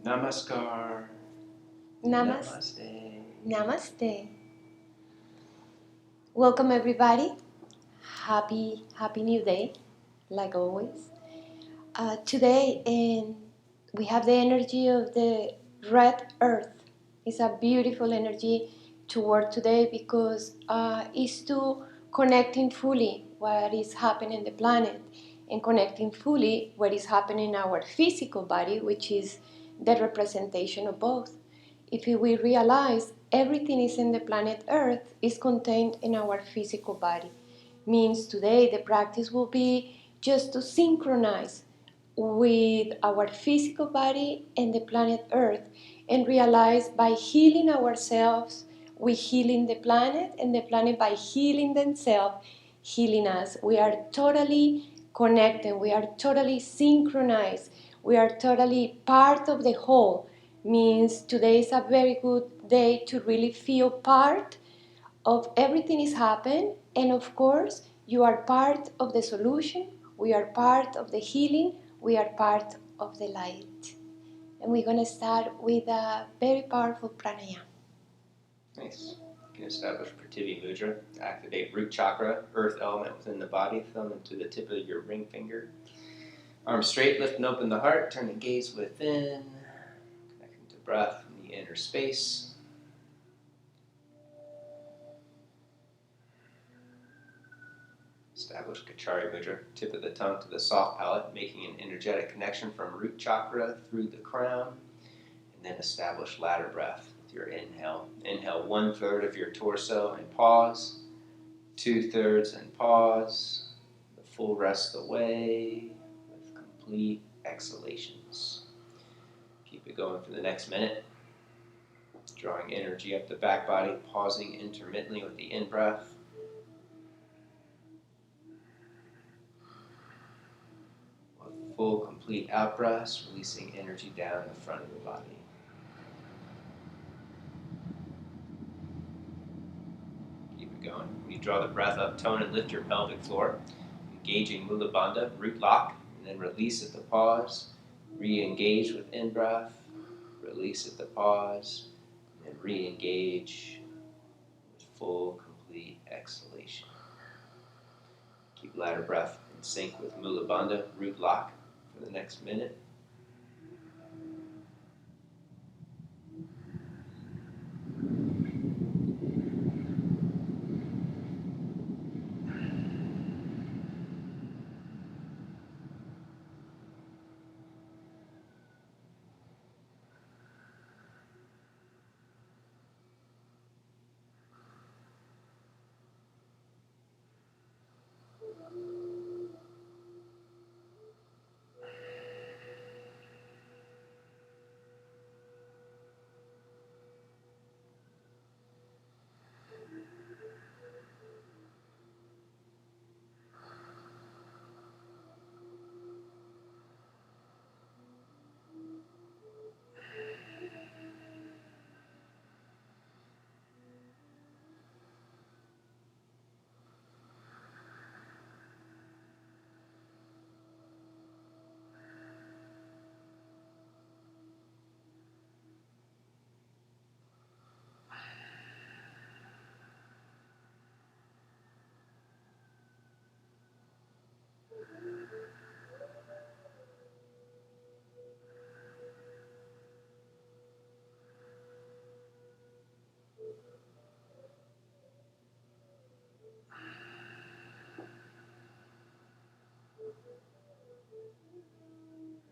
Namaskar. Namaste. Namaste. Welcome everybody. Happy new day, like always. Today, we have the energy of the red earth. It's a beautiful energy to work today because it's to connecting fully what is happening in the planet and connecting fully what is happening in our physical body, which is the representation of both. If we realize everything is in the planet Earth is contained in our physical body, means today the practice will be just to synchronize with our physical body and the planet Earth and realize by healing ourselves, we healing the planet, and the planet by healing themselves, healing us. We are totally connected, we are totally synchronized, we are totally part of the whole. Means today is a very good day to really feel part of everything is happening, and of course you are part of the solution, we are part of the healing, we are part of the light. And we're going to start with a very powerful pranayama. Nice. You can establish Pratibhi Mudra. Activate root chakra, earth element within the body. Thumb into the tip of your ring finger. Arms straight, lift and open the heart. Turn the gaze within. Connecting to breath from the inner space. Establish Kachari Mudra. Tip of the tongue to the soft palate, making an energetic connection from root chakra through the crown. And then establish ladder breath with your inhale. Inhale 1/3 of your torso and pause. 2/3 and pause. The full rest away with complete exhalations. Keep it going for the next minute. Drawing energy up the back body, pausing intermittently with the in-breath. With full, complete out-breaths, releasing energy down the front of the body. Keep it going. When you draw the breath up, tone and lift your pelvic floor. Engaging Mula Bandha, root lock, and then release at the pause. Re-engage with in-breath. Release at the pause. And re-engage with full, complete exhalation. Keep ladder breath in sync with Mula Bandha, root lock, for the next minute.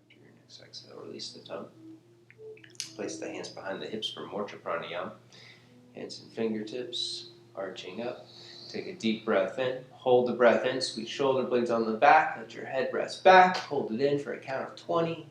After your next exhale, release the tongue. Place the hands behind the hips for Morcha Pranayama. Hands and fingertips arching up. Take a deep breath in. Hold the breath in. Squeeze shoulder blades on the back. Let your head rest back. Hold it in for a count of 20.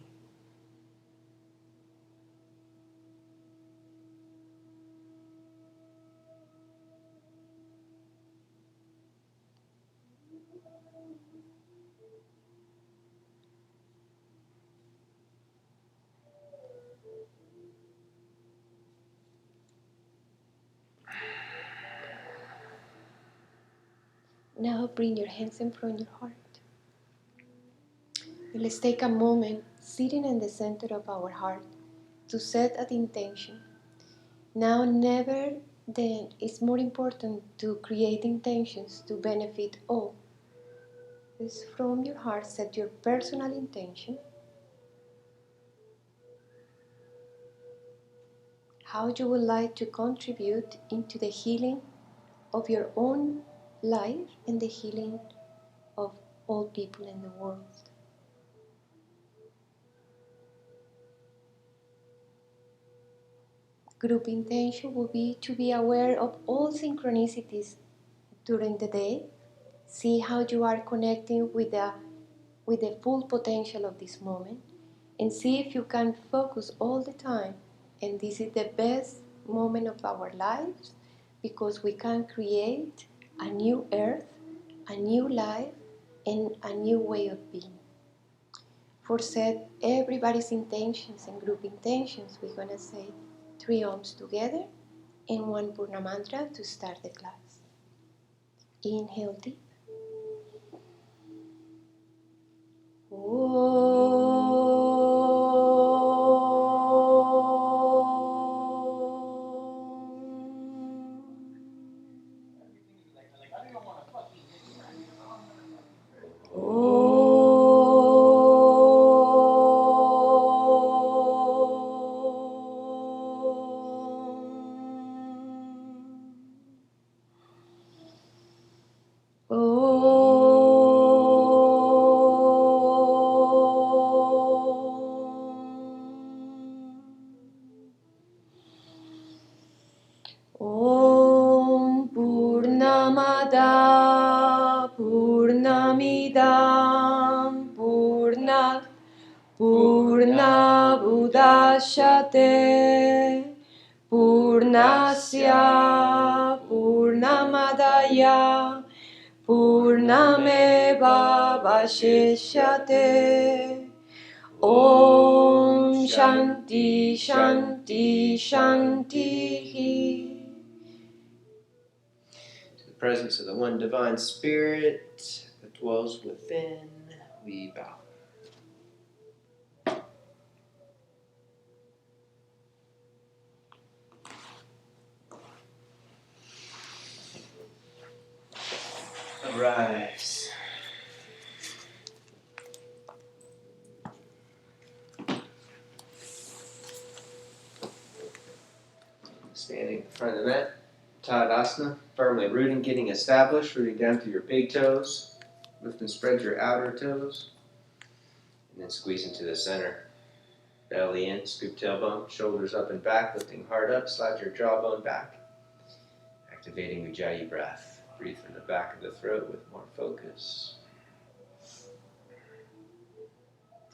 Now bring your hands in front of your heart. And let's take a moment sitting in the center of our heart to set an intention. Now, never then, it's more important to create intentions to benefit all. Is from your heart, set your personal intention. How you would like to contribute into the healing of your own life and the healing of all people in the world. Group intention will be to be aware of all synchronicities during the day. See how you are connecting with the full potential of this moment, and see if you can focus all the time. And this is the best moment of our lives, because we can create a new earth, a new life, and a new way of being. For set everybody's intentions and group intentions, we're going to say 3 Oms together and 1 Purna mantra to start the class. Inhale deep. Om Purnamada Purnamidam Purnat Purnabudashate Purnasya Purnamadaya Purnameva Vashishyate. Om Shanti Shanti Shanti. To the presence of the one divine spirit that dwells within, we bow. Arise. Standing in front of the mat, Tadasana, firmly rooting, getting established, rooting down through your big toes. Lift and spread your outer toes. And then squeeze into the center. Belly in, scoop tailbone, shoulders up and back, lifting heart up, slide your jawbone back. Activating Ujjayi breath. Breathe from the back of the throat with more focus.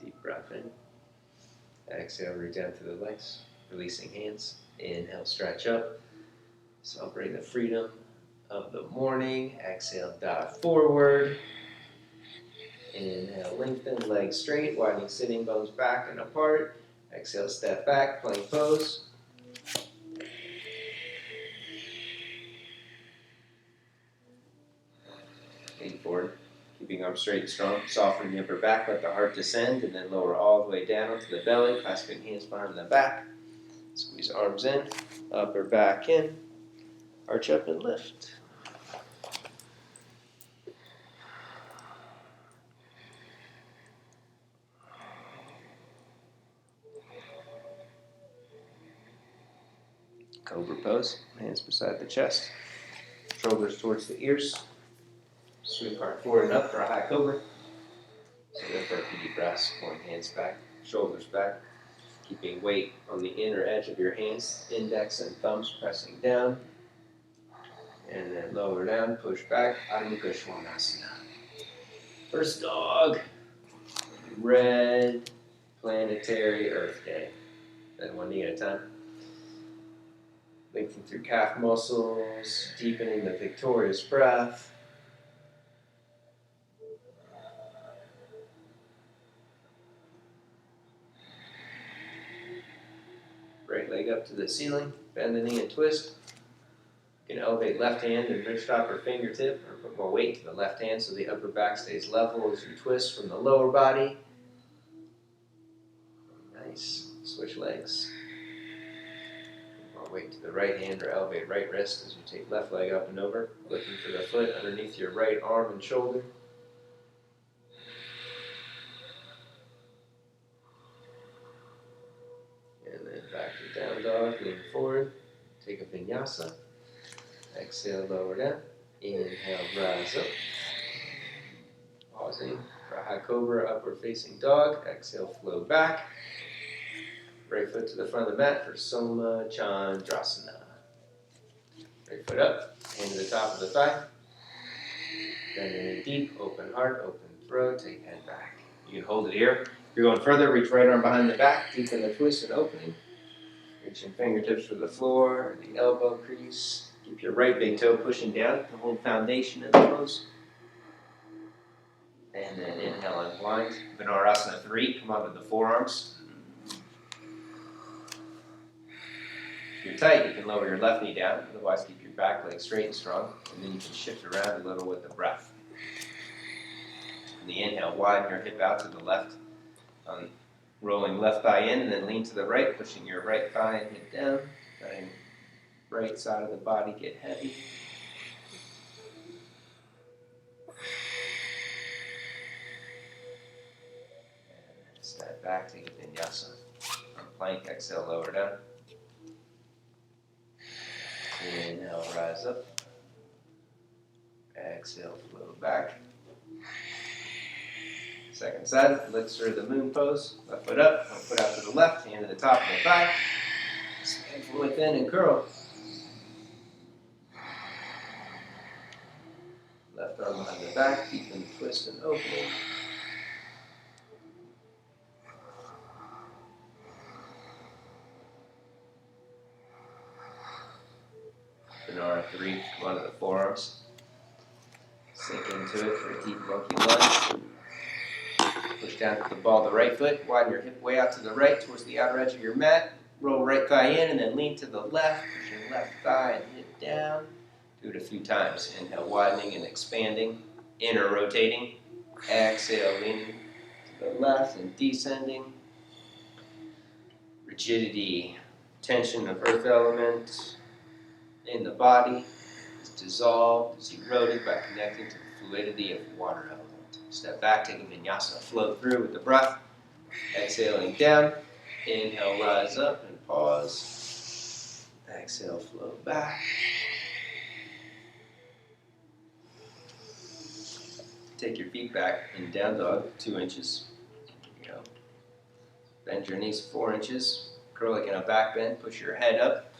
Deep breath in. Exhale, root down through the legs. Releasing hands. Inhale, stretch up. Celebrate the freedom of the morning. Exhale, dive forward. Inhale, lengthen, legs straight, widening sitting bones back and apart. Exhale, step back, plank pose. Lean forward, keeping arms straight and strong. Soften the upper back, let the heart descend, and then lower all the way down onto the belly, clasping hands behind the back. Squeeze arms in, upper back in, arch up and lift. Cobra Pose, hands beside the chest, shoulders towards the ears. Swing heart forward and up for a high cobra. So then for a few deep breaths, pulling hands back, shoulders back, keeping weight on the inner edge of your hands, index and thumbs pressing down. And then lower down, push back, Adho Mukha Svanasana. First dog, red planetary Earth Day. Then one knee at a time. Lengthen through calf muscles, deepening the victorious breath. Right leg up to the ceiling, bend the knee and twist. You can elevate left hand and wrist stop or fingertip, or put more weight to the left hand so the upper back stays level as you twist from the lower body. Nice. Switch legs. Weight to the right hand or elevate right wrist as you take left leg up and over, looking for the foot underneath your right arm and shoulder. And then back to down dog, lean forward, take a vinyasa. Exhale, lower down. Inhale, rise up. Pausing for a high cobra, upward facing dog. Exhale, flow back. Right foot to the front of the mat for Soma Chandrasana. Right foot up, hand to the top of the thigh. Bend the knee deep, open heart, open throat, take head back. You can hold it here. If you're going further, reach right arm behind the back, deepen the twist and opening. Reaching fingertips for the floor, the elbow crease. Keep your right big toe pushing down to hold foundation in the pose. And then inhale, unblind. Vinarasana 3, come onto the forearms. If you're tight, you can lower your left knee down. Otherwise, keep your back leg straight and strong. And then you can shift around a little with the breath. On the inhale, widen your hip out to the left. Rolling left thigh in and then lean to the right, pushing your right thigh and hip down. Letting right side of the body get heavy. And step back, take a vinyasa. On plank, exhale, lower down. Inhale, rise up. Exhale, flow back. Second side, elixir of the moon pose. Left foot up, one foot out to the left, hand to the top of the thigh. Stand from within and curl. Left arm behind the back, deepen the twist and opening. Vinara 3, come onto the forearms. Sink into it for a deep monkey lunge. Push down to the ball of the right foot. Widen your hip way out to the right towards the outer edge of your mat. Roll right thigh in and then lean to the left. Push your left thigh and hip down. Do it a few times. Inhale, widening and expanding. Inner rotating. Exhale, leaning to the left and descending. Rigidity, tension of earth element in the body is dissolved, is eroded by connecting to the fluidity of water element. Step back, take a vinyasa, flow through with the breath. Exhaling down. Inhale, rise up and pause. Exhale, flow back. Take your feet back in down dog, 2 inches. There you go. Bend your knees 4 inches. Curl like in a back bend. Push your head up.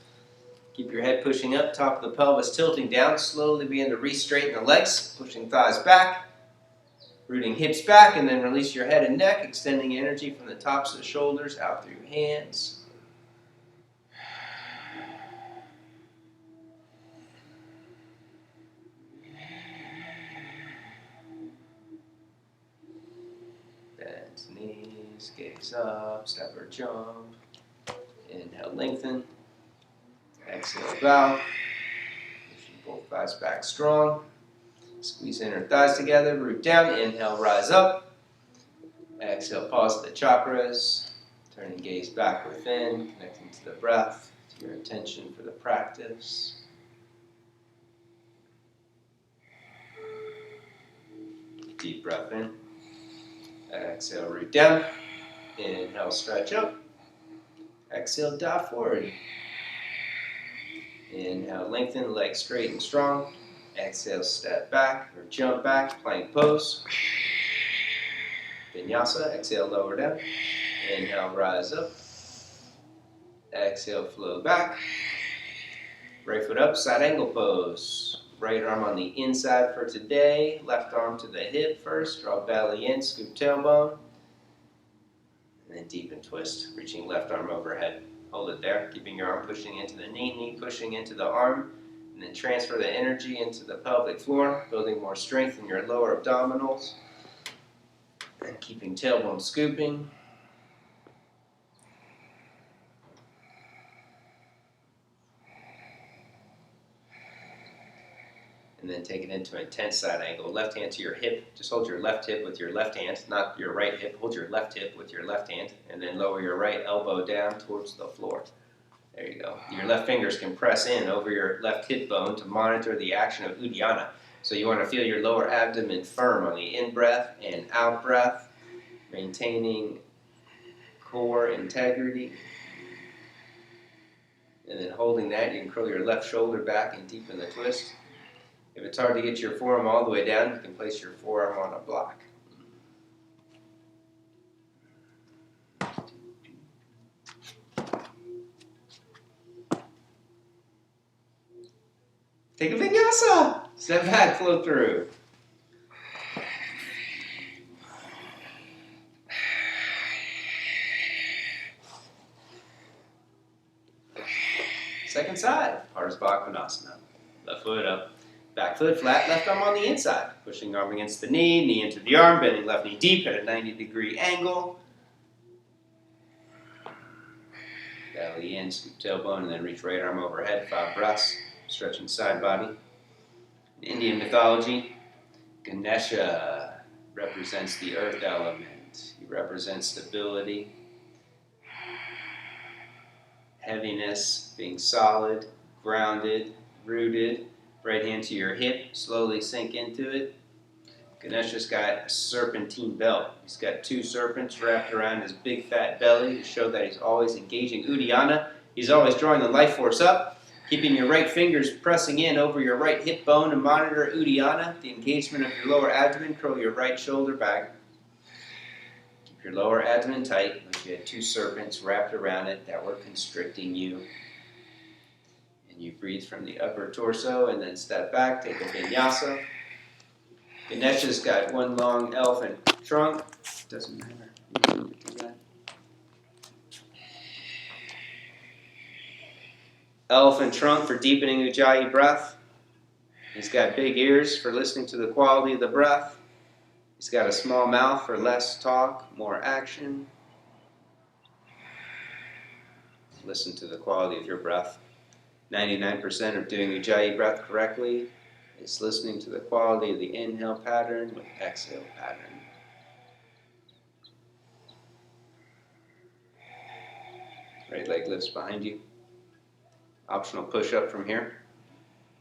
Keep your head pushing up, top of the pelvis tilting down. Slowly begin to re-straighten the legs, pushing thighs back. Rooting hips back, and then release your head and neck, extending energy from the tops of the shoulders out through your hands. Bend knees, gaze up, step or jump. Inhale, lengthen. Exhale, bow. Pushing both thighs back strong. Squeeze inner thighs together, root down, inhale, rise up. Exhale, pause the chakras. Turning gaze back within, connecting to the breath, to your intention for the practice. Deep breath in. Exhale, root down. Inhale, stretch up. Exhale, dive forward. Inhale, lengthen, legs straight and strong. Exhale, step back or jump back, plank pose. Vinyasa, exhale, lower down. Inhale, rise up. Exhale, flow back. Right foot up, side angle pose. Right arm on the inside for today. Left arm to the hip first. Draw belly in, scoop tailbone. And then deepen twist, reaching left arm overhead. Hold it there, keeping your arm pushing into the knee, knee pushing into the arm. And then transfer the energy into the pelvic floor, building more strength in your lower abdominals. And keeping tailbone scooping. And then take it into a tense side angle. Left hand to your hip. Just hold your left hip with your left hand, not your right hip. Hold your left hip with your left hand. And then lower your right elbow down towards the floor. There you go. Your left fingers can press in over your left hip bone to monitor the action of Uddiyana. So you want to feel your lower abdomen firm on the in-breath and out-breath, maintaining core integrity. And then holding that, you can curl your left shoulder back and deepen the twist. If it's hard to get your forearm all the way down, you can place your forearm on a block. Take a vinyasa. Step back, flow through. Second side, Parsvakonasana. Left foot up, back foot flat, left arm on the inside. Pushing arm against the knee into the arm, bending left knee deep at a 90-degree angle. Belly in, scoop tailbone, and then reach right arm overhead, 5 breaths. Stretching side body. In Indian mythology, Ganesha represents the earth element. He represents stability, heaviness, being solid, grounded, rooted. Right hand to your hip, slowly sink into it. Ganesha's got a serpentine belt. He's got 2 serpents wrapped around his big fat belly to show that he's always engaging Uddiyana. He's always drawing the life force up. Keeping your right fingers pressing in over your right hip bone to monitor Uddiyana, the engagement of your lower abdomen. Curl your right shoulder back. Keep your lower abdomen tight, like you had 2 serpents wrapped around it that were constricting you. And you breathe from the upper torso and then step back, take a vinyasa. Ganesha's got 1 long elephant trunk. Doesn't matter. You can do that. Elephant trunk for deepening Ujjayi breath. He's got big ears for listening to the quality of the breath. He's got a small mouth for less talk, more action. Listen to the quality of your breath. 99% of doing Ujjayi breath correctly is listening to the quality of the inhale pattern with exhale pattern. Right leg lifts behind you. Optional push-up from here.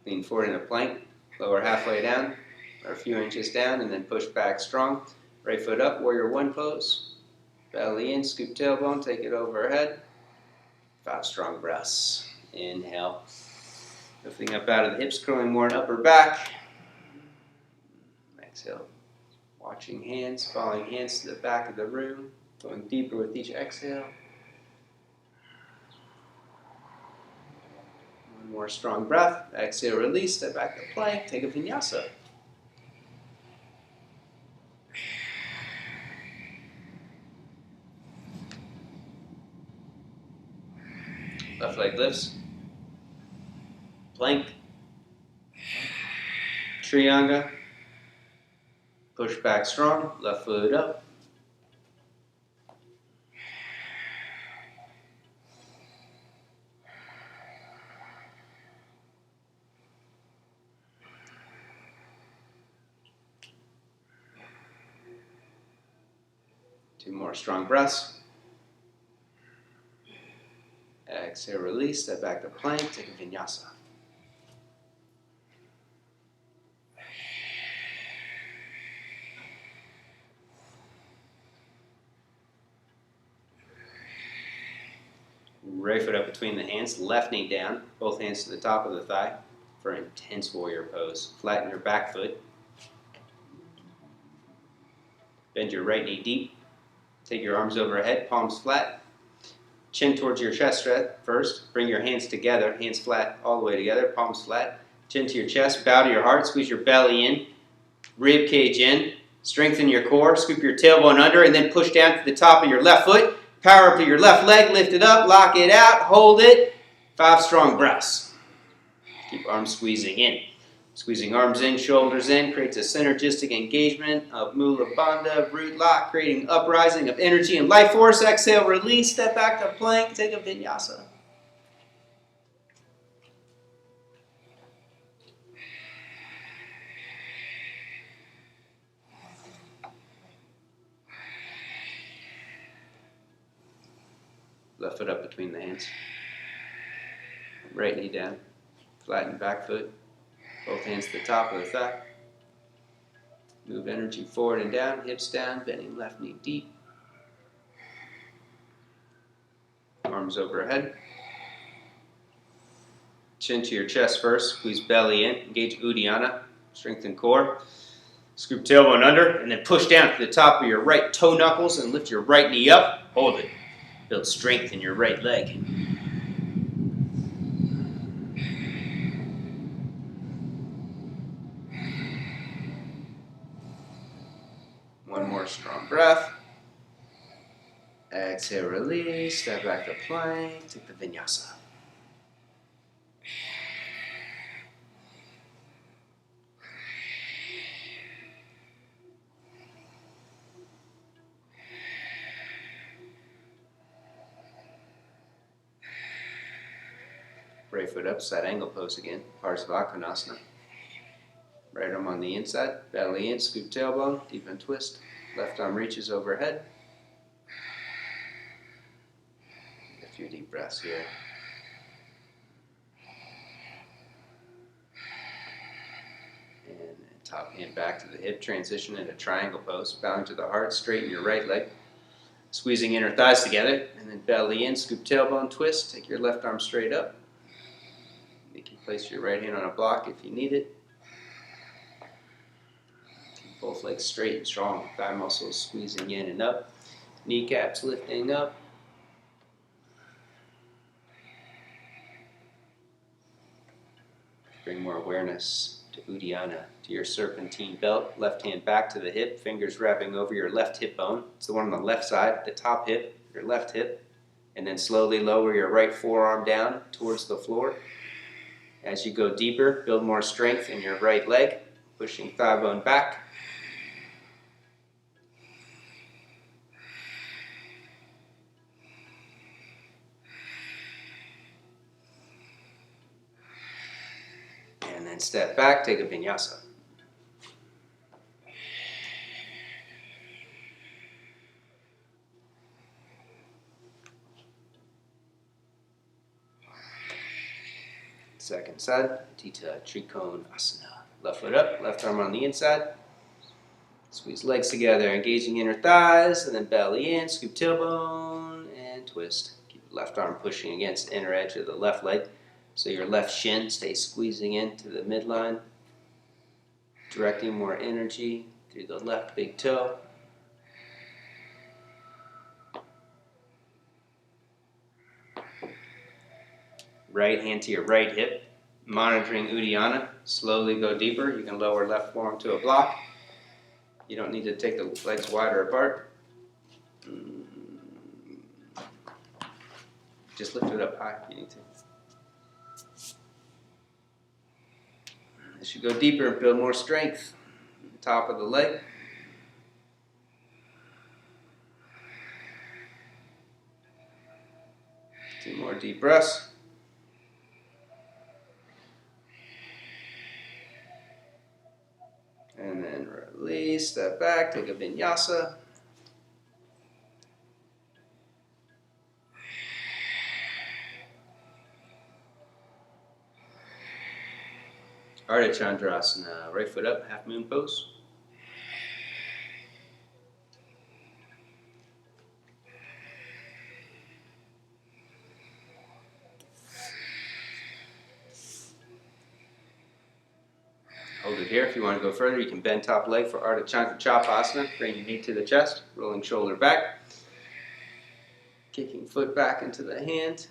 Lean forward in a plank, lower halfway down, or a few inches down, and then push back strong. Right foot up, warrior 1 pose. Belly in, scoop tailbone, take it overhead. 5 strong breaths. Inhale. Lifting up out of the hips, curling more in upper back. Exhale. Watching hands, following hands to the back of the room. Going deeper with each exhale. 1 more strong breath. Exhale, release, step back to plank, take a vinyasa. Left leg lifts. Plank. Trianga. Push back strong, left foot up. Two more strong breaths. Exhale, release, step back to plank, take a vinyasa. Right foot up between the hands, left knee down, both hands to the top of the thigh for intense warrior pose. Flatten your back foot. Bend your right knee deep. Take your arms overhead, palms flat. Chin towards your chest first. Bring your hands together, hands flat all the way together, palms flat. Chin to your chest, bow to your heart, squeeze your belly in, rib cage in. Strengthen your core, scoop your tailbone under, and then push down to the top of your left foot. Power up to your left leg, lift it up, lock it out, hold it. 5 strong breaths. Keep arms squeezing in. Squeezing arms in, shoulders in, creates a synergistic engagement of Mula Bandha, root lock, creating uprising of energy and life force. Exhale, release, step back to plank, take a vinyasa. Left foot up between the hands. Right knee down. Flatten back foot. Both hands to the top of the thigh. Move energy forward and down, hips down, bending left knee deep. Arms overhead. Chin to your chest first. Squeeze belly in. Engage Uddiyana. Strengthen core. Scoop tailbone under, and then push down to the top of your right toe knuckles and lift your right knee up. Hold it. Build strength in your right leg. One more strong breath. Exhale, release. Step back to plank. Take the vinyasa. Right foot up, side angle pose again. Parsvakonasana. Right arm on the inside, belly in, scoop tailbone, deep and twist. Left arm reaches overhead. A few deep breaths here. And top hand back to the hip, transition into triangle pose. Bowing to the heart, straighten your right leg. Squeezing inner thighs together, and then belly in, scoop tailbone, twist. Take your left arm straight up. You can place your right hand on a block if you need it. Keep both legs straight and strong. Thigh muscles squeezing in and up. Kneecaps lifting up. Bring more awareness to Uddiyana, to your serpentine belt. Left hand back to the hip, fingers wrapping over your left hip bone. It's the one on the left side, the top hip, your left hip. And then slowly lower your right forearm down towards the floor. As you go deeper, build more strength in your right leg, pushing thigh bone back. And then step back, take a vinyasa. Second side, Tita Trikona Asana. Left foot up, left arm on the inside. Squeeze legs together, engaging inner thighs, and then belly in, scoop tailbone, and twist. Keep left arm pushing against the inner edge of the left leg, so your left shin stays squeezing into the midline, directing more energy through the left big toe. Right hand to your right hip, monitoring Uddiyana. Slowly go deeper. You can lower left forearm to a block. You don't need to take the legs wider apart. Just lift it up high if you need to. As you go deeper, build more strength. Top of the leg. Two more deep breaths. And then release, step back, take a vinyasa. Ardha Chandrasana, right foot up, half moon pose. Hold it here. If you want to go further, you can bend top leg for Ardha Chandrasana. Bring your knee to the chest, rolling shoulder back. Kicking foot back into the hand.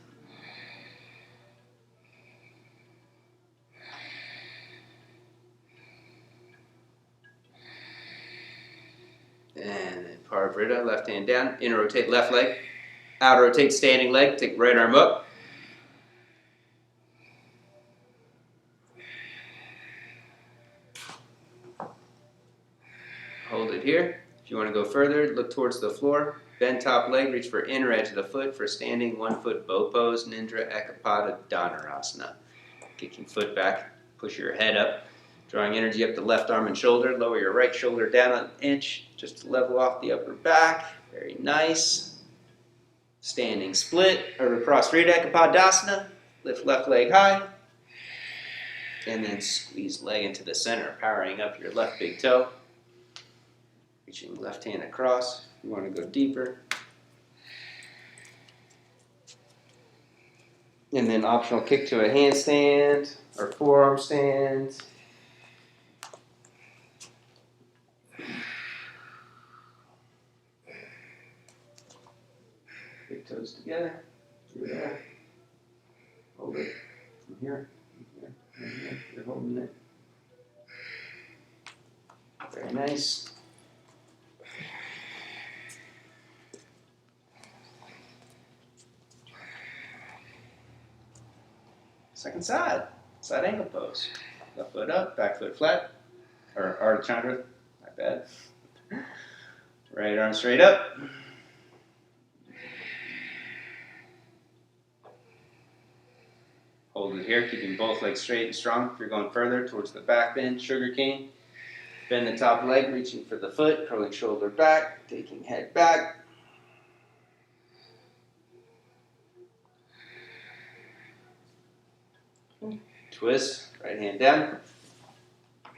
And then Parivrtta, left hand down. Inner rotate left leg. Outer rotate standing leg. Take right arm up. Hold it here. If you want to go further, look towards the floor. Bend top leg, reach for inner edge of the foot for standing 1 foot bow pose, Nindra Ekapada Dhanurasana. Kicking foot back, push your head up, drawing energy up the left arm and shoulder. Lower your right shoulder down an inch just to level off the upper back. Very nice. Standing split, or Prostrate Ekapadasana. Lift left leg high. And then squeeze leg into the center, powering up your left big toe. Reaching left hand across. If you want to go deeper. And then optional kick to a handstand or forearm stand. Big toes together. Through there. Hold it. From here. From here. You're holding it. Very nice. Second side. Side ankle pose. Left foot up, back foot flat. Or Ardha Chandra. My bad. Right arm straight up. Hold it here, keeping both legs straight and strong. If you're going further towards the back bend, sugar cane. Bend the top leg, reaching for the foot, curling shoulder back, taking head back. Twist, right hand down.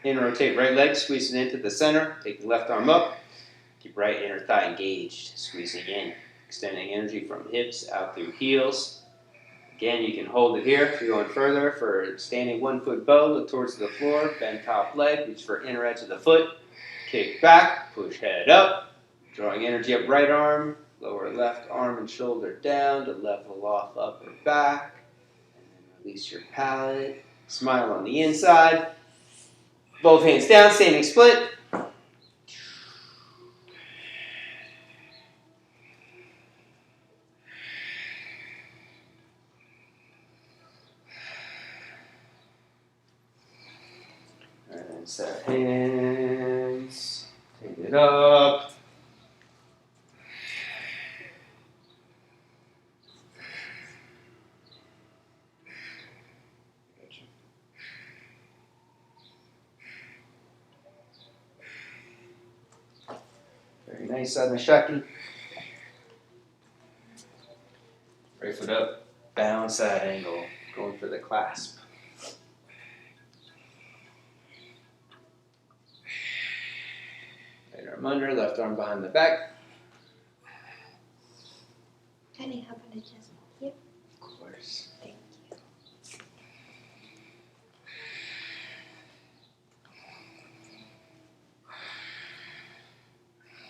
In rotate right leg, squeeze it into the center, taking left arm up. Keep right inner thigh engaged, squeezing in. Extending energy from hips out through heels. Again, you can hold it here if you're going further. For standing 1 foot bow, look towards the floor, bend top leg, reach for inner edge of the foot, kick back, push head up, drawing energy up right arm, lower left arm and shoulder down to level off upper back, and then release your palate, smile on the inside, both hands down, standing split. And set hands, take it up. Very nice, Sadhana Shakti. Right foot up, balance that angle, going for the clasp. Right arm under, left arm behind the back. Can I have an adjustment here? Of course. Thank you.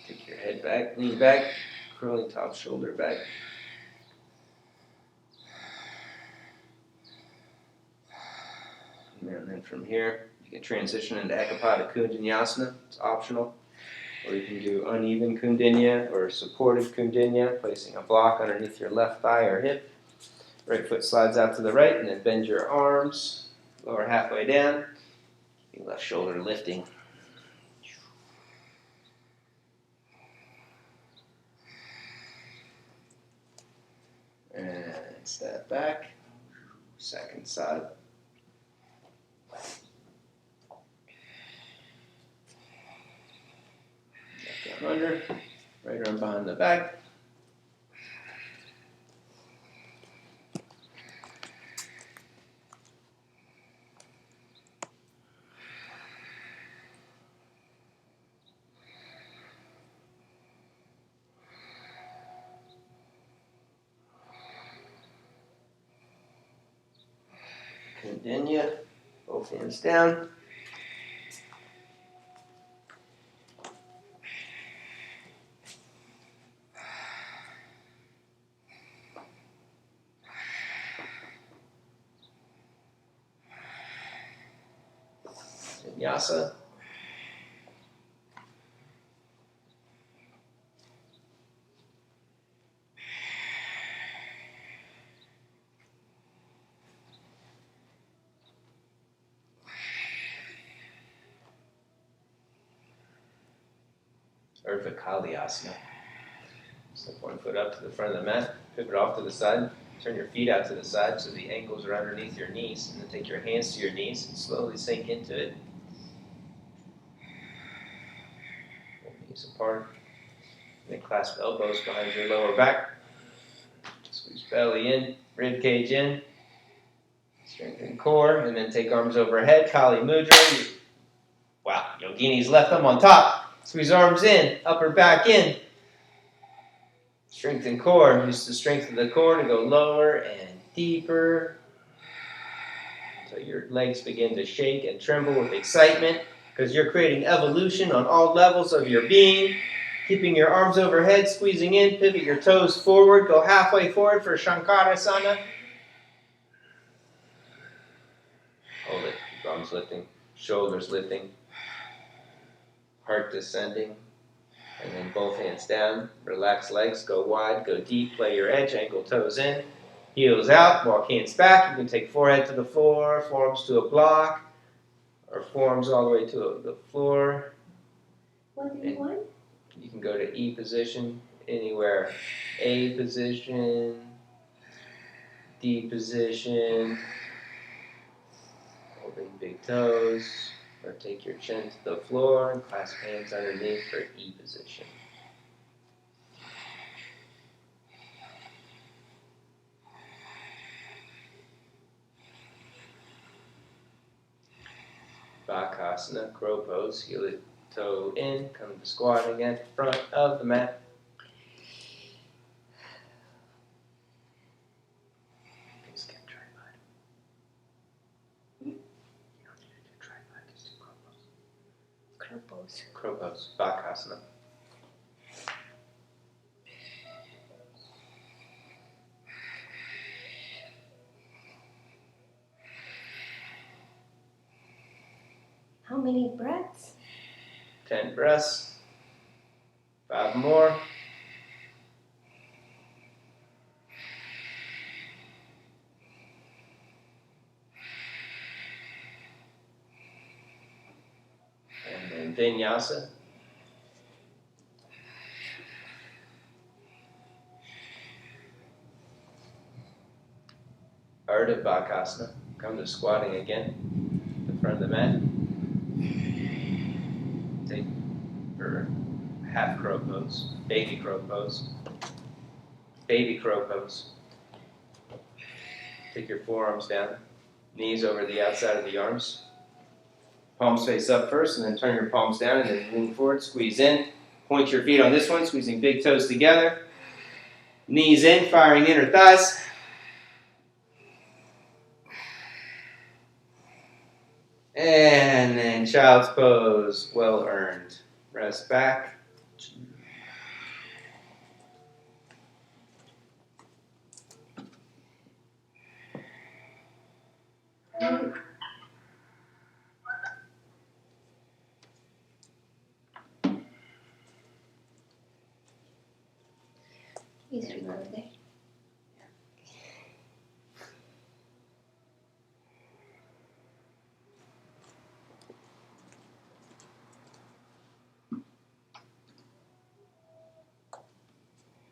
Take your head back, lean back, curling top shoulder back. And then from here, you can transition into Ekapada Kundinyasana. It's optional. Or you can do uneven Kundinya or supported Kundinya, placing a block underneath your left thigh or hip. Right foot slides out to the right, and then bend your arms, lower halfway down. Your left shoulder lifting. And step back. Second side. Left arm under, right arm behind the back. Kundinya, both hands down. Vinyasa. Urdhva Kalyasana. Step 1 foot up to the front of the mat, pivot off to the side, turn your feet out to the side so the ankles are underneath your knees, and then take your hands to your knees and slowly sink into it. Both knees apart. And then clasp elbows behind your lower back. Squeeze belly in, rib cage in. Strengthen core, and then take arms overhead, Kali Mudra. Wow, Yogini's left thumb on top. Squeeze arms in, upper back in. Strengthen core. Use the strength of the core to go lower and deeper. So your legs begin to shake and tremble with excitement because you're creating evolution on all levels of your being. Keeping your arms overhead, squeezing in, pivot your toes forward, go halfway forward for Chandrasana. Hold it, keep arms lifting, shoulders lifting, heart descending, and then both hands down. Relax legs, go wide, go deep, play your edge, ankle toes in, heels out, walk hands back. You can take forehead to the floor, forearms to a block, or forearms all the way to the floor. What do you want? You can go to E position, anywhere. A position, D position, holding big toes, or take your chin to the floor and clasp hands underneath for E position. Bakasana, crow pose, heel it, toe in, come to squatting at the front of the mat. Just get tripod. You don't need to do tripod, just do crow pose. Crow pose. Crow pose, Bakasana. How many breaths? 10 breaths. 5 more. And then Vinyasa. Ardha Bakasana. Come to squatting again. The front of the mat. Take for half crow pose. Baby crow pose. Baby crow pose. Take your forearms down. Knees over the outside of the arms. Palms face up first, and then turn your palms down, and then lean forward, squeeze in. Point your feet on this one, squeezing big toes together. Knees in, firing inner thighs. And then child's pose, well earned. Rest back. Is recorded.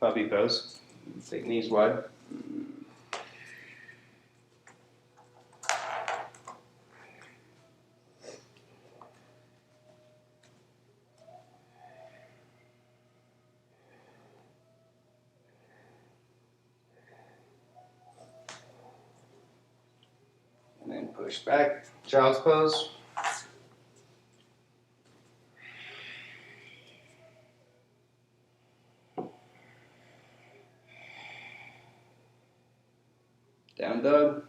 Puppy pose. Take knees wide. And then push back. Child's pose. Down dog.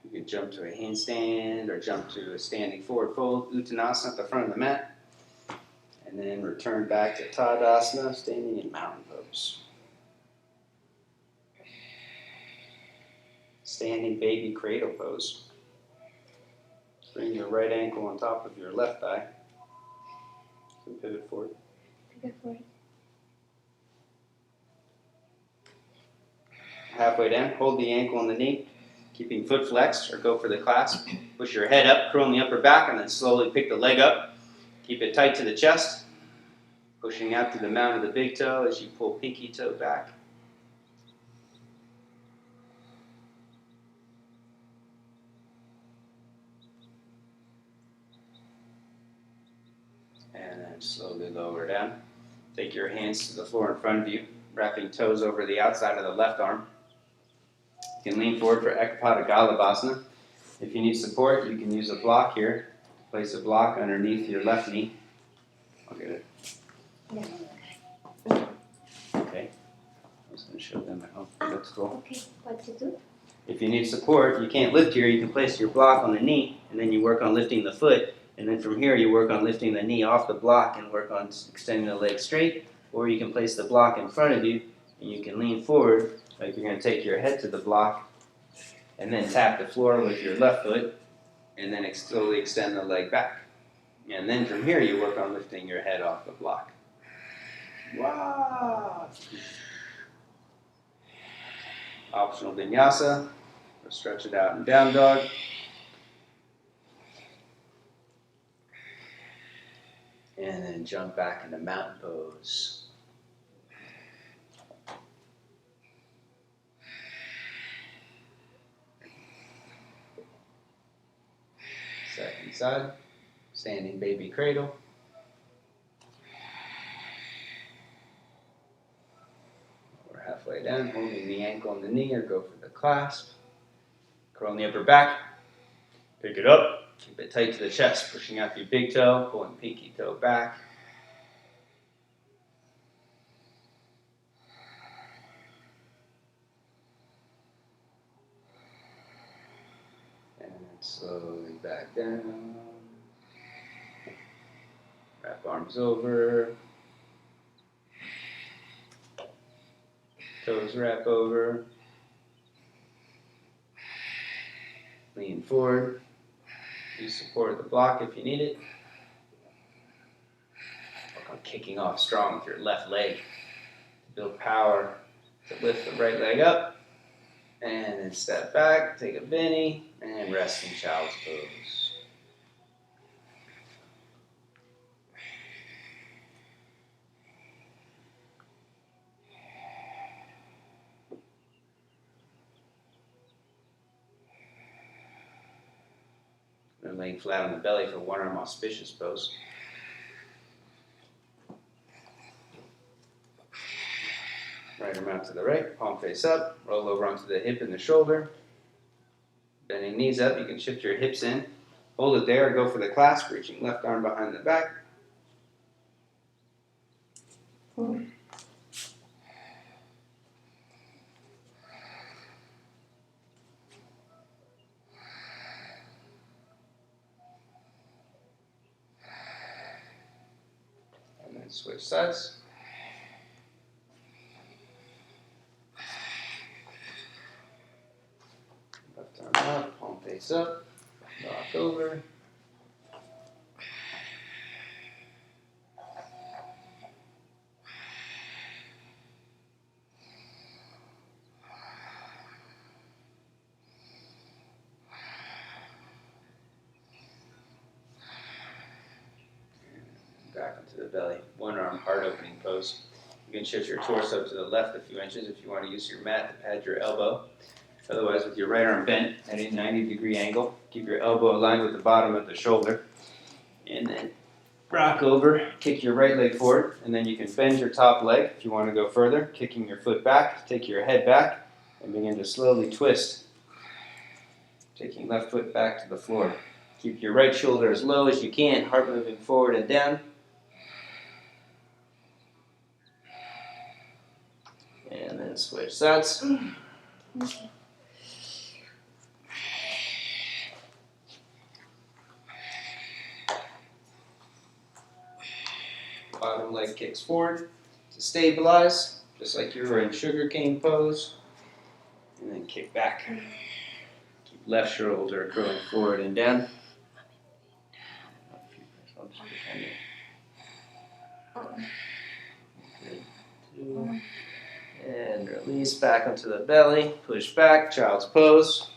You could jump to a handstand or jump to a standing forward fold, Uttanasana at the front of the mat. And then return back to Tadasana, standing in mountain pose. Standing baby cradle pose. Bring your right ankle on top of your left thigh. So pivot forward. Pivot forward. Halfway down, hold the ankle on the knee, keeping foot flexed or go for the clasp. Push your head up, curl in the upper back, and then slowly pick the leg up. Keep it tight to the chest. Pushing out to the mount of the big toe as you pull pinky toe back. And then slowly lower down. Take your hands to the floor in front of you, wrapping toes over the outside of the left arm. You can lean forward for Ekapada Galabhasana. If you need support, you can use a block here. Place a block underneath your left knee. I'll get it. Yeah. Okay. I was going to show them at home. That's cool. Okay, what to do? If you need support, you can't lift here, you can place your block on the knee, and then you work on lifting the foot. And then from here, you work on lifting the knee off the block and work on extending the leg straight. Or you can place the block in front of you, and you can lean forward, like you're going to take your head to the block, and then tap the floor with your left foot, and then slowly extend the leg back. And then from here, you work on lifting your head off the block. Wow! Optional vinyasa, or stretch it out in down dog. And then jump back into mountain pose. Second side, standing baby cradle. We're halfway down, holding the ankle and the knee, or go for the clasp. Curl in the upper back. Pick it up. Keep it tight to the chest, pushing out your big toe, pulling pinky toe back. And then slowly back down. Wrap arms over. Toes wrap over. Lean forward. Use support of the block if you need it. Work on kicking off strong with your left leg. Build power to lift the right leg up. And then step back, take a benny, and rest in child's pose. And laying flat on the belly for one arm auspicious pose. Right arm out to the right, palm face up, roll over onto the hip and the shoulder. Bending knees up, you can shift your hips in. Hold it there, go for the clasp, reaching left arm behind the back. Mm. And then switch sides. Left arm out, palm face up, rock over. Back into the belly. One arm heart opening pose. You can shift your torso to the left a few inches if you want to use your mat to pad your elbow. Otherwise, with your right arm bent at a 90-degree angle, keep your elbow aligned with the bottom of the shoulder. And then rock over, kick your right leg forward, and then you can bend your top leg if you want to go further, kicking your foot back, take your head back, and begin to slowly twist. Taking left foot back to the floor. Keep your right shoulder as low as you can, heart moving forward and down. And then switch sides. Bottom leg kicks forward to stabilize, just like you were in sugarcane pose. And then kick back. Keep left shoulder curling forward and down. I'll just pretend it. Good. 2. And release back onto the belly. Push back, child's pose.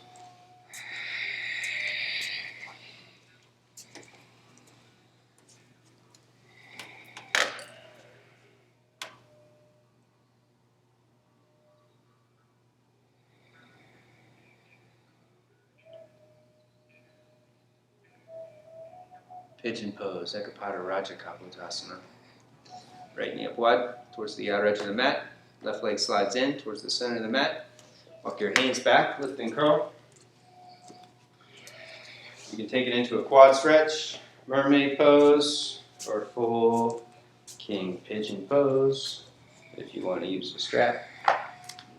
Pigeon Pose, Ekapada Raja Kapotasana. Right knee up wide towards the outer edge of the mat. Left leg slides in towards the center of the mat. Walk your hands back, lift and curl. You can take it into a quad stretch, mermaid pose, or full king pigeon pose. If you want to use a strap,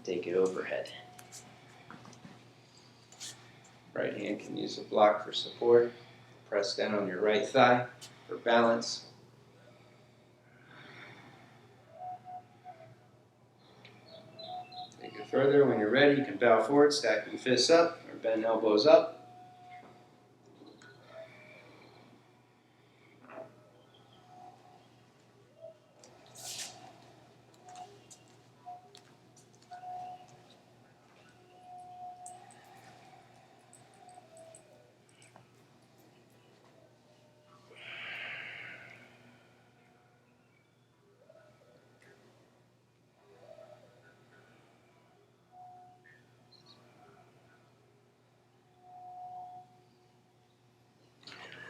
take it overhead. Right hand can use a block for support. Press down on your right thigh for balance. Take it further. When you're ready, you can bow forward, stack your fists up, or bend elbows up.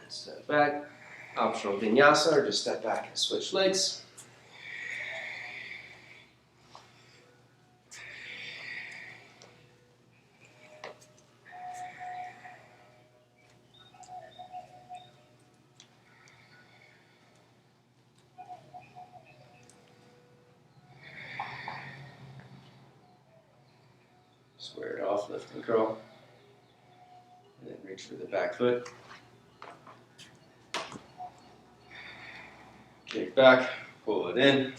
Step back. Optional vinyasa, or just step back and switch legs. Square it off, lift and curl. And then reach for the back foot. Kick back, pull it in.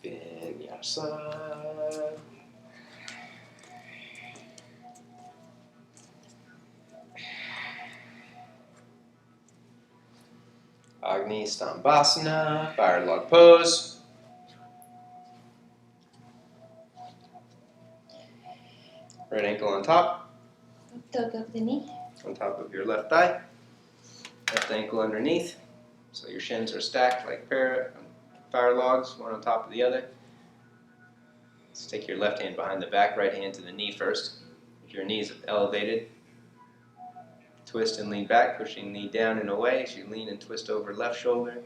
Vinyasa. Agni Stambhasana, fire log pose. Right ankle on top. Top of the knee. On top of your left thigh. Left ankle underneath. So your shins are stacked like fire logs, one on top of the other. Let's take your left hand behind the back, right hand to the knee first. If your knees elevated, twist and lean back, pushing knee down and away as you lean and twist over left shoulder.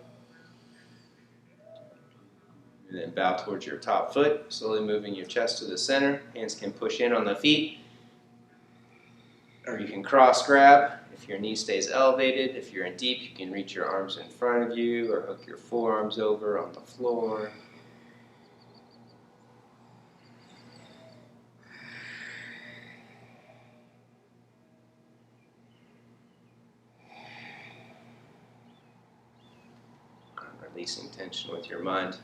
And then bow towards your top foot, slowly moving your chest to the center. Hands can push in on the feet, or you can cross grab. If your knee stays elevated, if you're in deep, you can reach your arms in front of you or hook your forearms over on the floor. Releasing tension with your mind.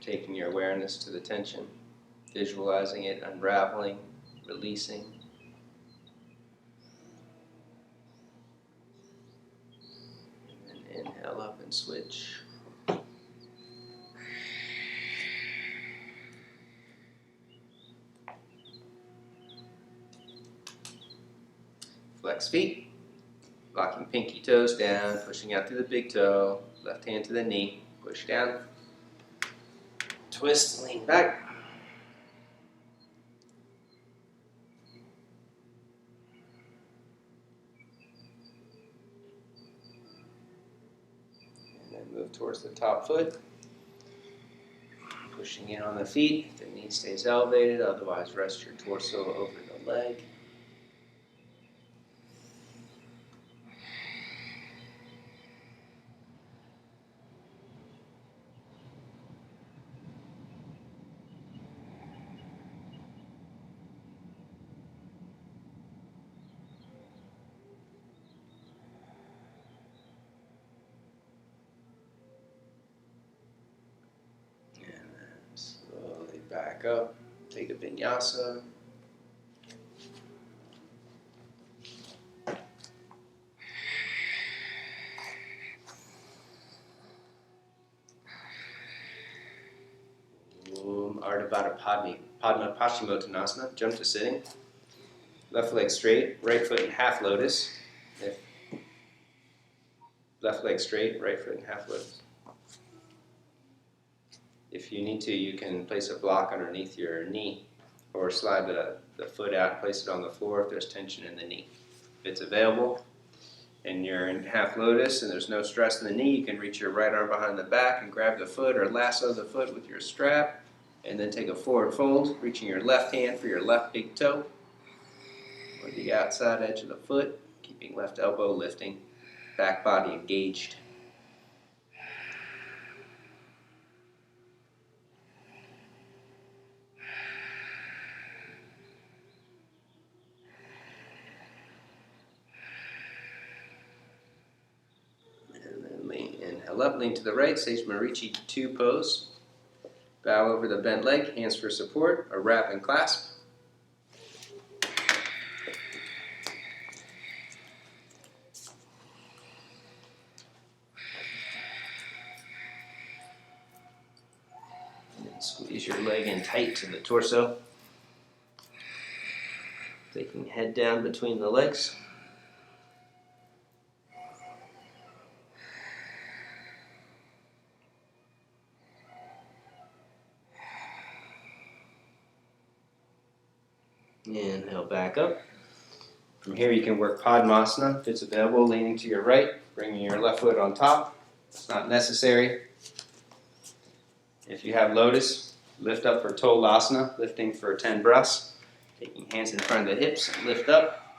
Taking your awareness to the tension, visualizing it unraveling, releasing. And then inhale up and switch. Flex feet. Locking pinky toes down, pushing out through the big toe, left hand to the knee, push down, twist, lean back. And then move towards the top foot, pushing in on the feet, the knee stays elevated, otherwise rest your torso over the leg. back up, take a vinyasa. Ardha Padma Paschimottanasana, jump to sitting. Left leg straight, right foot in half lotus. Left leg straight, right foot in half lotus. If you need to, you can place a block underneath your knee or slide the foot out and place it on the floor if there's tension in the knee. If it's available and you're in half lotus and there's no stress in the knee, you can reach your right arm behind the back and grab the foot or lasso the foot with your strap. And then take a forward fold, reaching your left hand for your left big toe or the outside edge of the foot, keeping left elbow lifting, back body engaged. And then inhale up, lean to the right, Sage Marichi 2 pose. Bow over the bent leg, hands for support, or wrap and clasp. And then squeeze your leg in tight to the torso. Taking head down between the legs. Inhale back up. From here you can work Padmasana if it's available, leaning to your right, bringing your left foot on top. It's not necessary. If you have lotus, lift up for Tolasana, lifting for 10 breaths. Taking hands in front of the hips and lift up.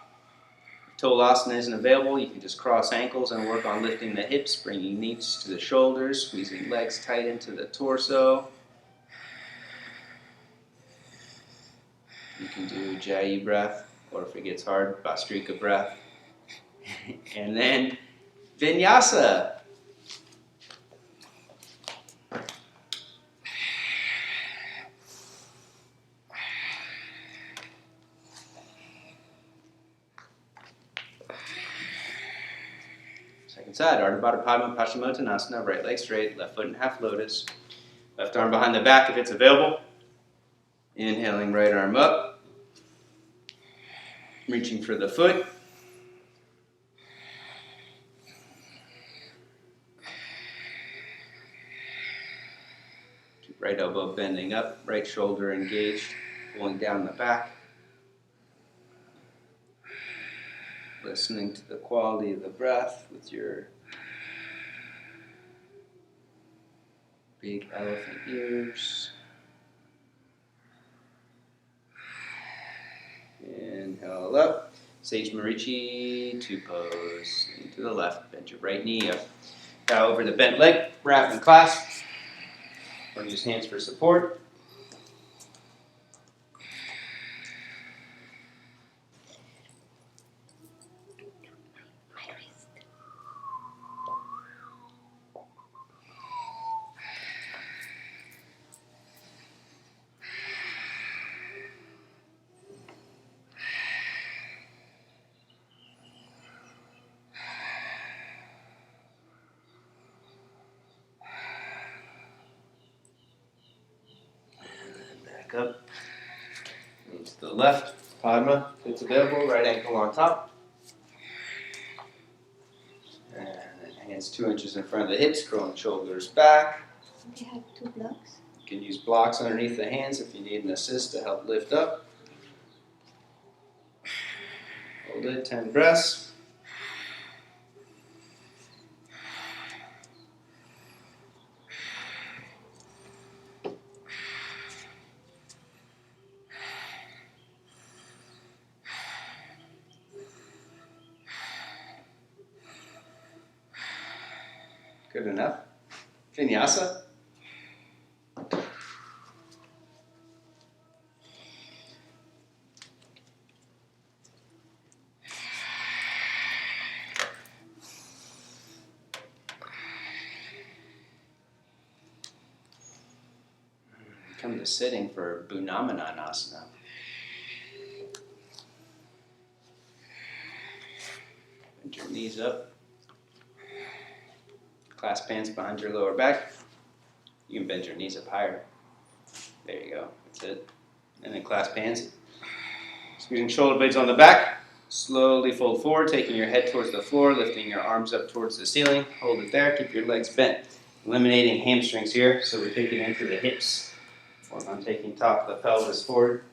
If Tolasana isn't available, you can just cross ankles and work on lifting the hips, bringing knees to the shoulders, squeezing legs tight into the torso. You can do Jayi breath, or if it gets hard, Bhastrika breath. And then Vinyasa. Second side, Ardha Padma Paschimottanasana, right leg straight, left foot in half lotus. Left arm behind the back if it's available. Inhaling, right arm up. Reaching for the foot. Keep right elbow bending up, right shoulder engaged, pulling down the back. Listening to the quality of the breath with your big elephant ears. Inhale up. Sage Marichi 2 pose. Lean to the left. Bend your right knee up. Bow over the bent leg. Wrap and clasp. Or use hands for support. Up, lean to the left, Padma, if it's available, right ankle on top. And then hands 2 inches in front of the hips, curling shoulders back. We have 2 blocks. You can use blocks underneath the hands if you need an assist to help lift up. Hold it, 10 breaths. Good enough. Vinyasa. Come to sitting for Bunamananasana. Bend your knees up. Clasp hands behind your lower back. You can bend your knees up higher. There you go. That's it. And then clasp hands. Squeezing shoulder blades on the back. Slowly fold forward, taking your head towards the floor, lifting your arms up towards the ceiling. Hold it there. Keep your legs bent. Eliminating hamstrings here, so we're taking into the hips. Work on taking top of the pelvis forward.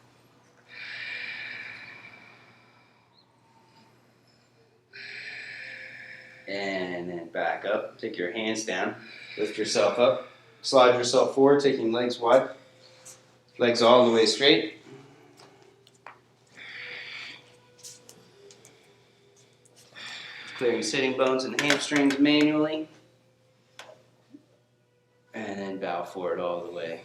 And then back up. Take your hands down. Lift yourself up. Slide yourself forward, taking legs wide. Legs all the way straight. Clearing sitting bones and hamstrings manually. And then bow forward all the way.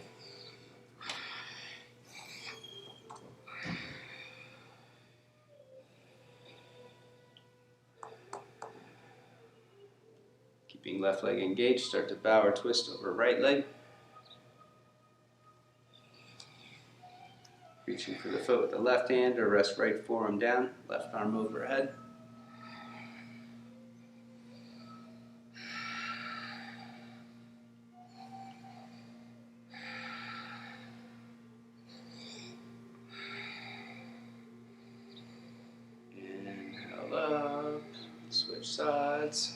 Keeping left leg engaged, start to bow or twist over right leg. Reaching for the foot with the left hand or rest right forearm down, left arm overhead. Inhale up, switch sides.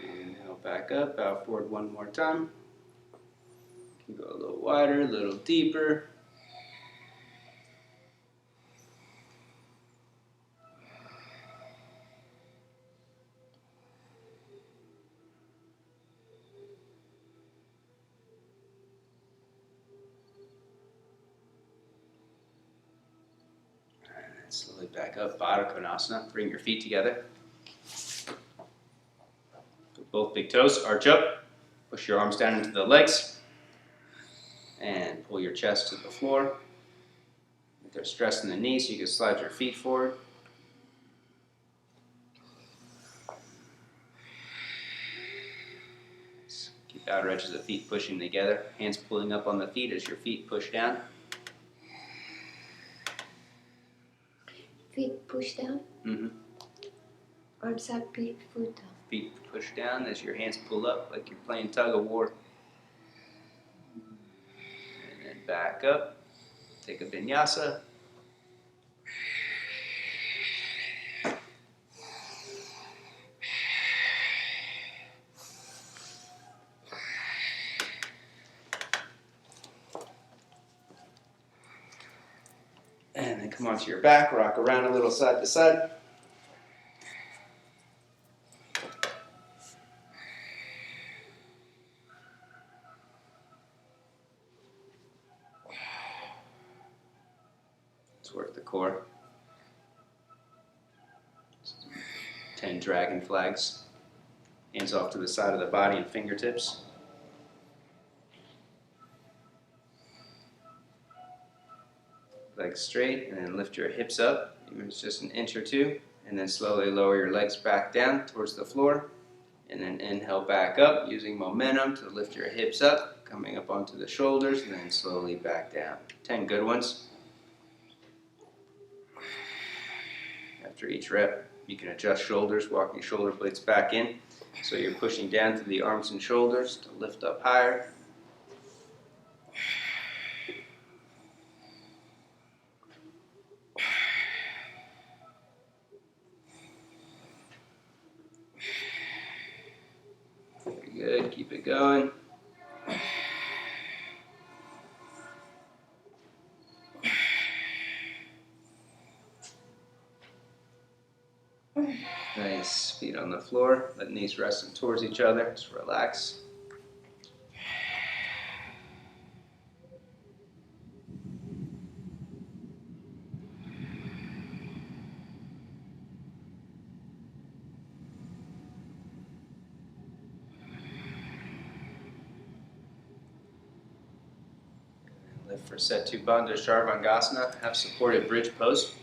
Inhale back up, bow forward one more time. You can go a little wider, a little deeper. And then slowly back up, Baddha Konasana. Bring your feet together. Both big toes, arch up. Push your arms down into the legs. And pull your chest to the floor. If there's stress in the knees, you can slide your feet forward. Keep outer edges of the feet pushing together. Hands pulling up on the feet as your feet push down. Feet push down. Mm-hmm. Arms up, feet foot down. Feet push down as your hands pull up like you're playing tug of war. And then back up. Take a vinyasa. And then come onto your back, rock around a little side to side. Let's work the core. 10 dragon flags. Hands off to the side of the body and fingertips. Legs straight, and then lift your hips up, even if it's just an inch or two, and then slowly lower your legs back down towards the floor, and then inhale back up, using momentum to lift your hips up, coming up onto the shoulders, and then slowly back down. 10 good ones. After each rep, you can adjust shoulders, walking shoulder blades back in, so you're pushing down through the arms and shoulders to lift up higher. Good, keep it going. Nice, feet on the floor, let knees rest towards each other, just relax. For set 2 Bandha Sharvangasana, have supported bridge pose.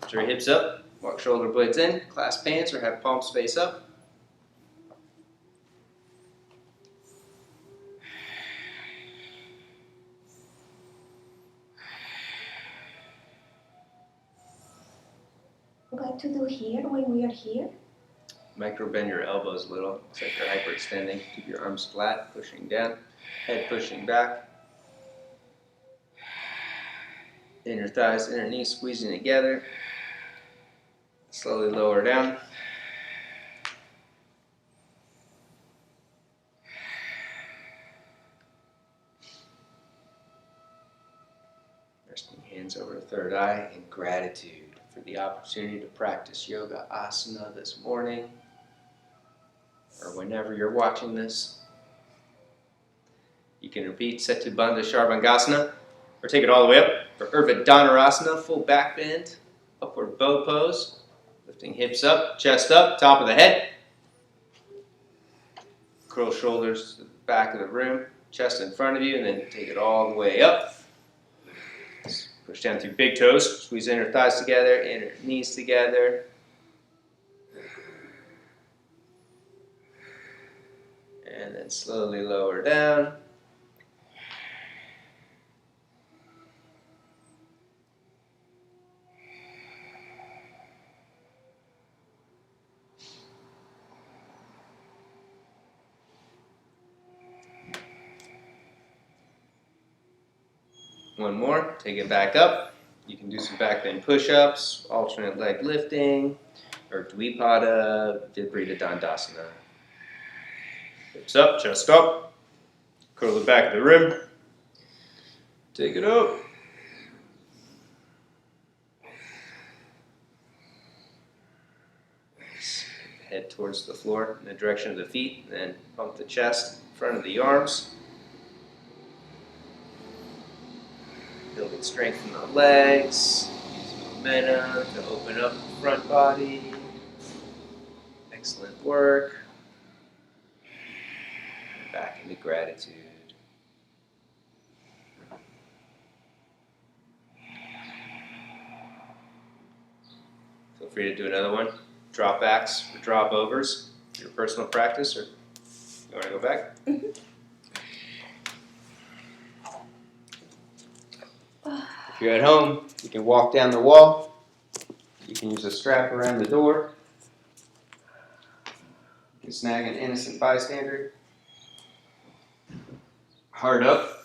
Lift your hips up, walk shoulder blades in, clasp hands or have palms face up. What to do here when we are here? Micro bend your elbows a little. Looks like you're hyperextending. Keep your arms flat, pushing down, head pushing back. Inner thighs, inner knees squeezing together. Slowly lower down. Resting hands over the third eye in gratitude for the opportunity to practice yoga asana this morning, or whenever you're watching this. You can repeat set 2 Bandha Sharvangasana, or take it all the way up for Urdhva Dhanurasana, full back bend, upward bow pose, lifting hips up, chest up, top of the head. Curl shoulders to the back of the room, chest in front of you, and then take it all the way up. Push down through big toes, squeeze inner thighs together, inner knees together. And then slowly lower down. One more, take it back up. You can do some back bend push-ups, alternate leg lifting, or Dvipada Viparita Dandasana. Hips up, chest up. Curl the back of the rib. Take it up. Head towards the floor in the direction of the feet, and then pump the chest in front of the arms. Building strength in the legs, use momentum to open up the front body. Excellent work. Back into gratitude. Feel free to do another one. Drop backs or drop overs. Your personal practice, or you want to go back? If you're at home, you can walk down the wall. You can use a strap around the door. You can snag an innocent bystander. Heart up.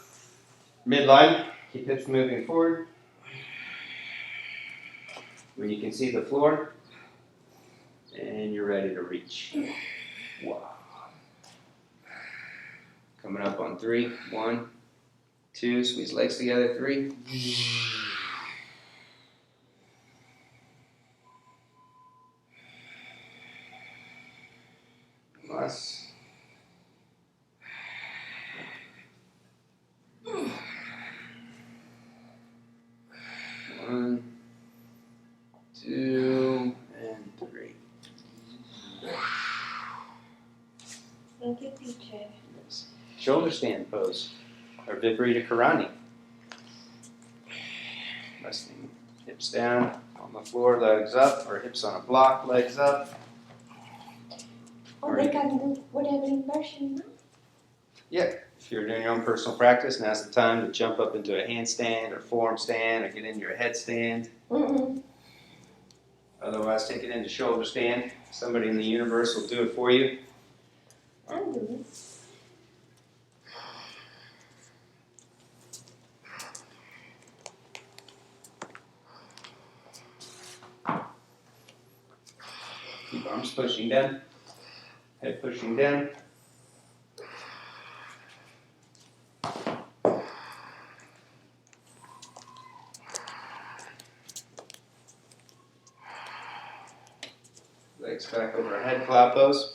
Midline. Keep hips moving forward. When you can see the floor, and you're ready to reach. Wow. Coming up on 3. 1, 2. Squeeze legs together. 3. Last. 1, 2, and 3. Thank you, teacher. Yes. Shoulderstand pose, or Viparita Karani. Resting hips down on the floor, legs up, or hips on a block, legs up. Or they can do whatever inversion, no? Yeah, if you're doing your own personal practice, now's the time to jump up into a handstand or forearm stand or get into your headstand. Otherwise, take it into shoulder stand. Somebody in the universe will do it for you. I'm doing. Keep arms pushing down, head pushing down. Legs back over head, cloud pose.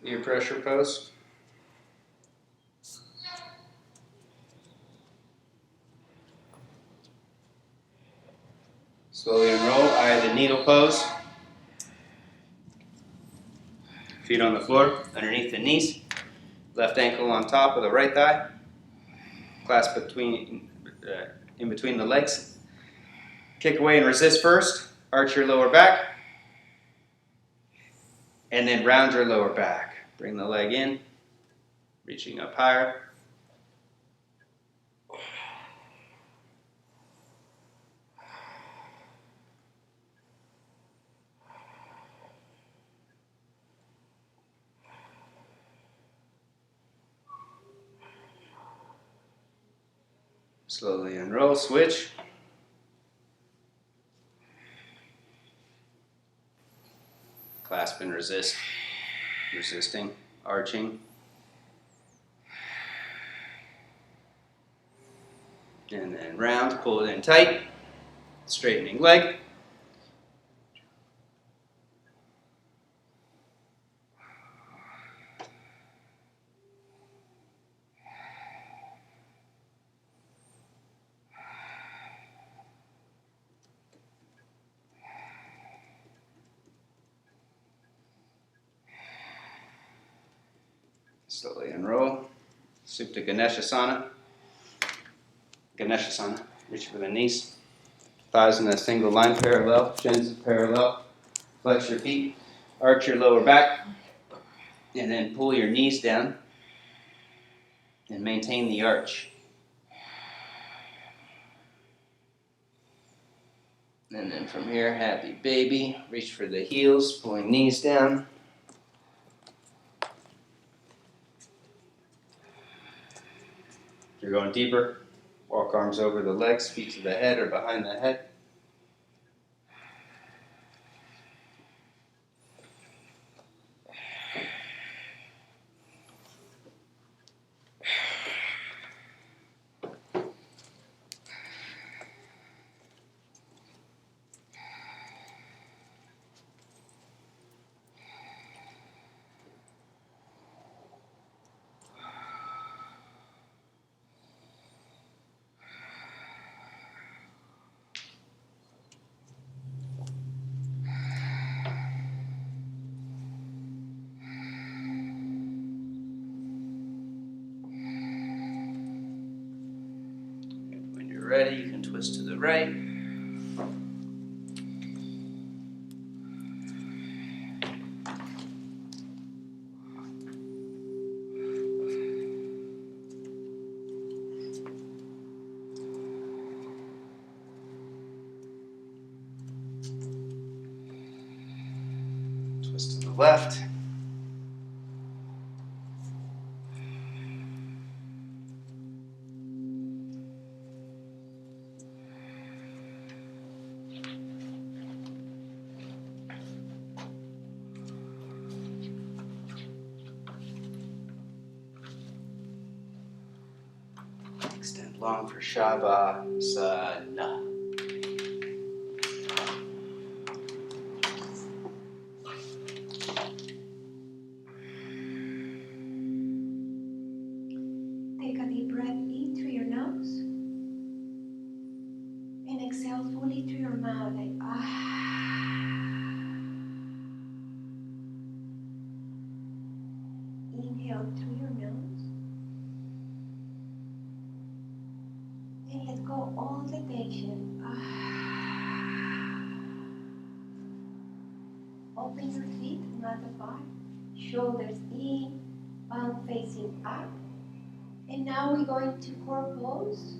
Ear pressure pose. needle pose. Feet on the floor, underneath the knees. Left ankle on top of the right thigh. Clasp in between the legs. Kick away and resist first. Arch your lower back. And then round your lower back. Bring the leg in, reaching up higher. Slowly unroll, switch. Clasp and resist. Resisting, arching. And then round, pull it in tight. Straightening leg. Slowly unroll. Supta Ganeshasana. Ganeshasana. Reach for the knees. Thighs in a single line parallel. Shins parallel. Flex your feet. Arch your lower back. And then pull your knees down. And maintain the arch. And then from here, happy baby. Reach for the heels, pulling knees down. If you're going deeper, walk arms over the legs, feet to the head or behind the head. When you're ready, you can twist to the right. Twist to the left. Extend long for Shavasana. Take a deep breath in through your nose and exhale fully through your mouth like Inhale through your nose and let go all the tension. Open your feet, mat apart, shoulders in, palm facing up. And now we're going to Cobra Pose.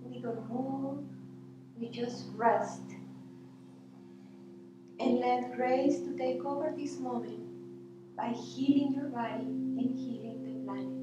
We don't move, we just rest. And let grace to take over this moment by healing your body and healing the planet.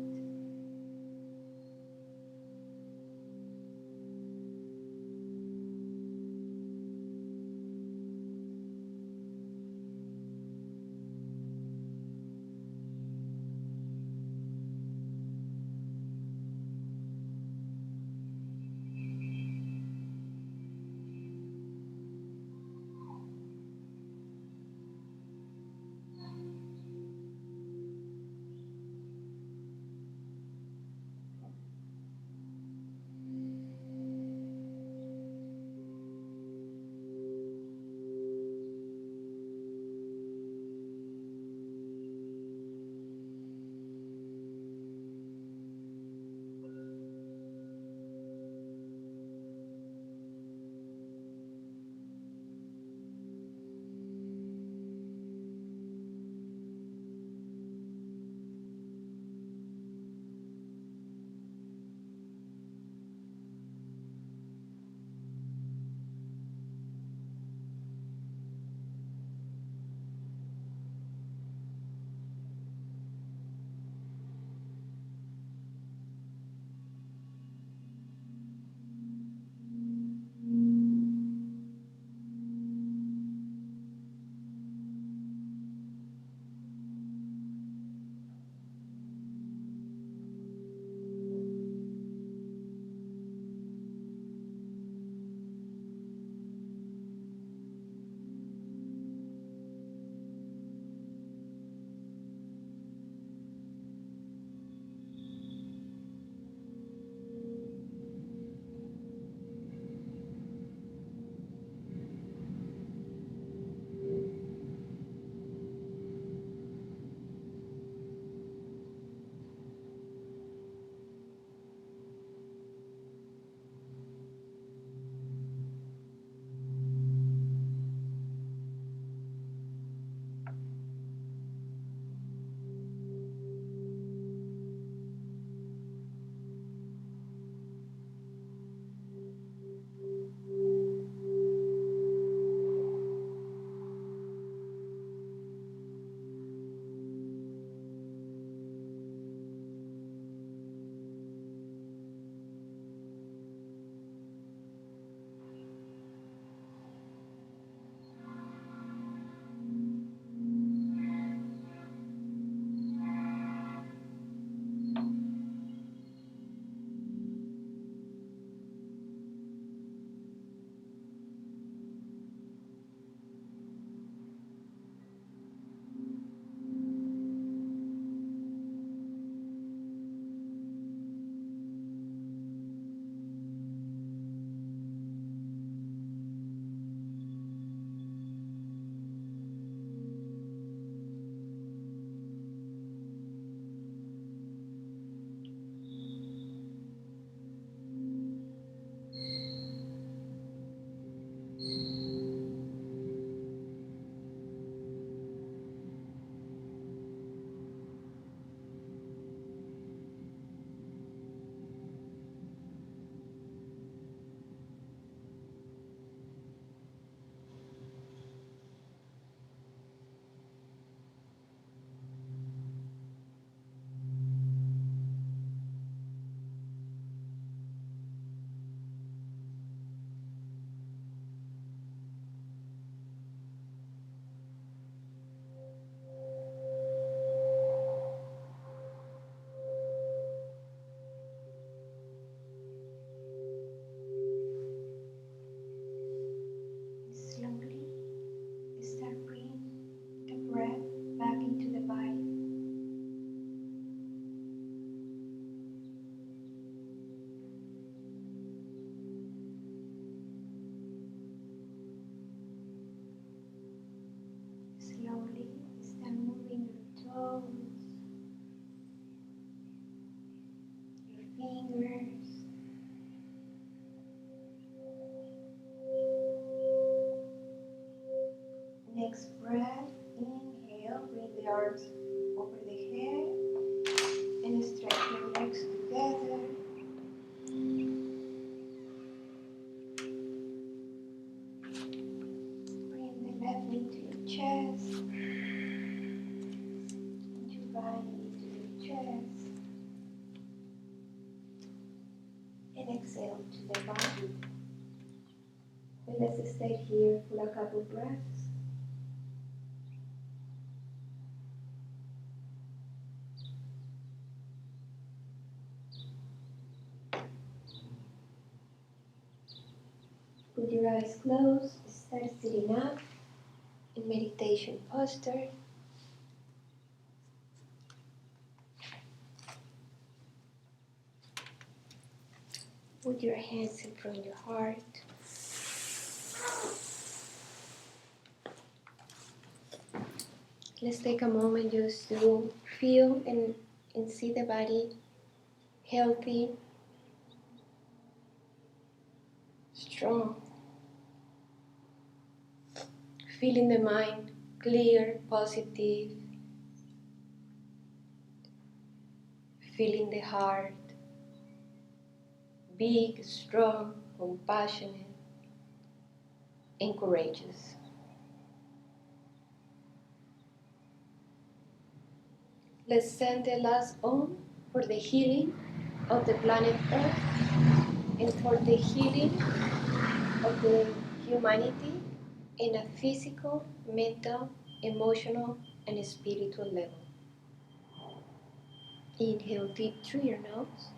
Next breath, inhale, bring the arms over the head and stretch your legs together. Bring the left knee to your chest and your right knee to your chest. And exhale to the body. And let's stay here for a couple breaths. With your eyes closed, start sitting up in meditation posture. Put your hands in front of your heart. Let's take a moment just to feel and see the body healthy, strong. Feeling the mind clear, positive. Feeling the heart big, strong, compassionate, and courageous. Let's send the last Om for the healing of the planet Earth and for the healing of the humanity in a physical, mental, emotional, and spiritual level. Inhale deep through your nose.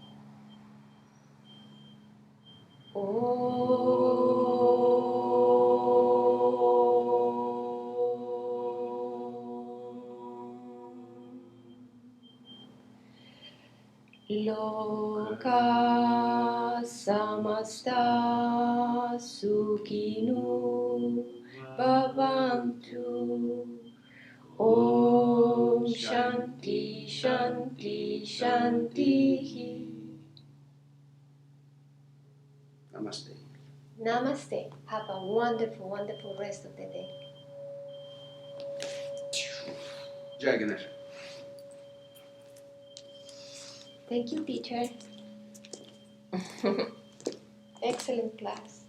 Loka samasta sukhinu bhavantu. Om Shanti Shanti Shanti. Namaste. Namaste. Have a wonderful, wonderful rest of the day. Jai Ganesh. Thank you, teacher. Excellent class.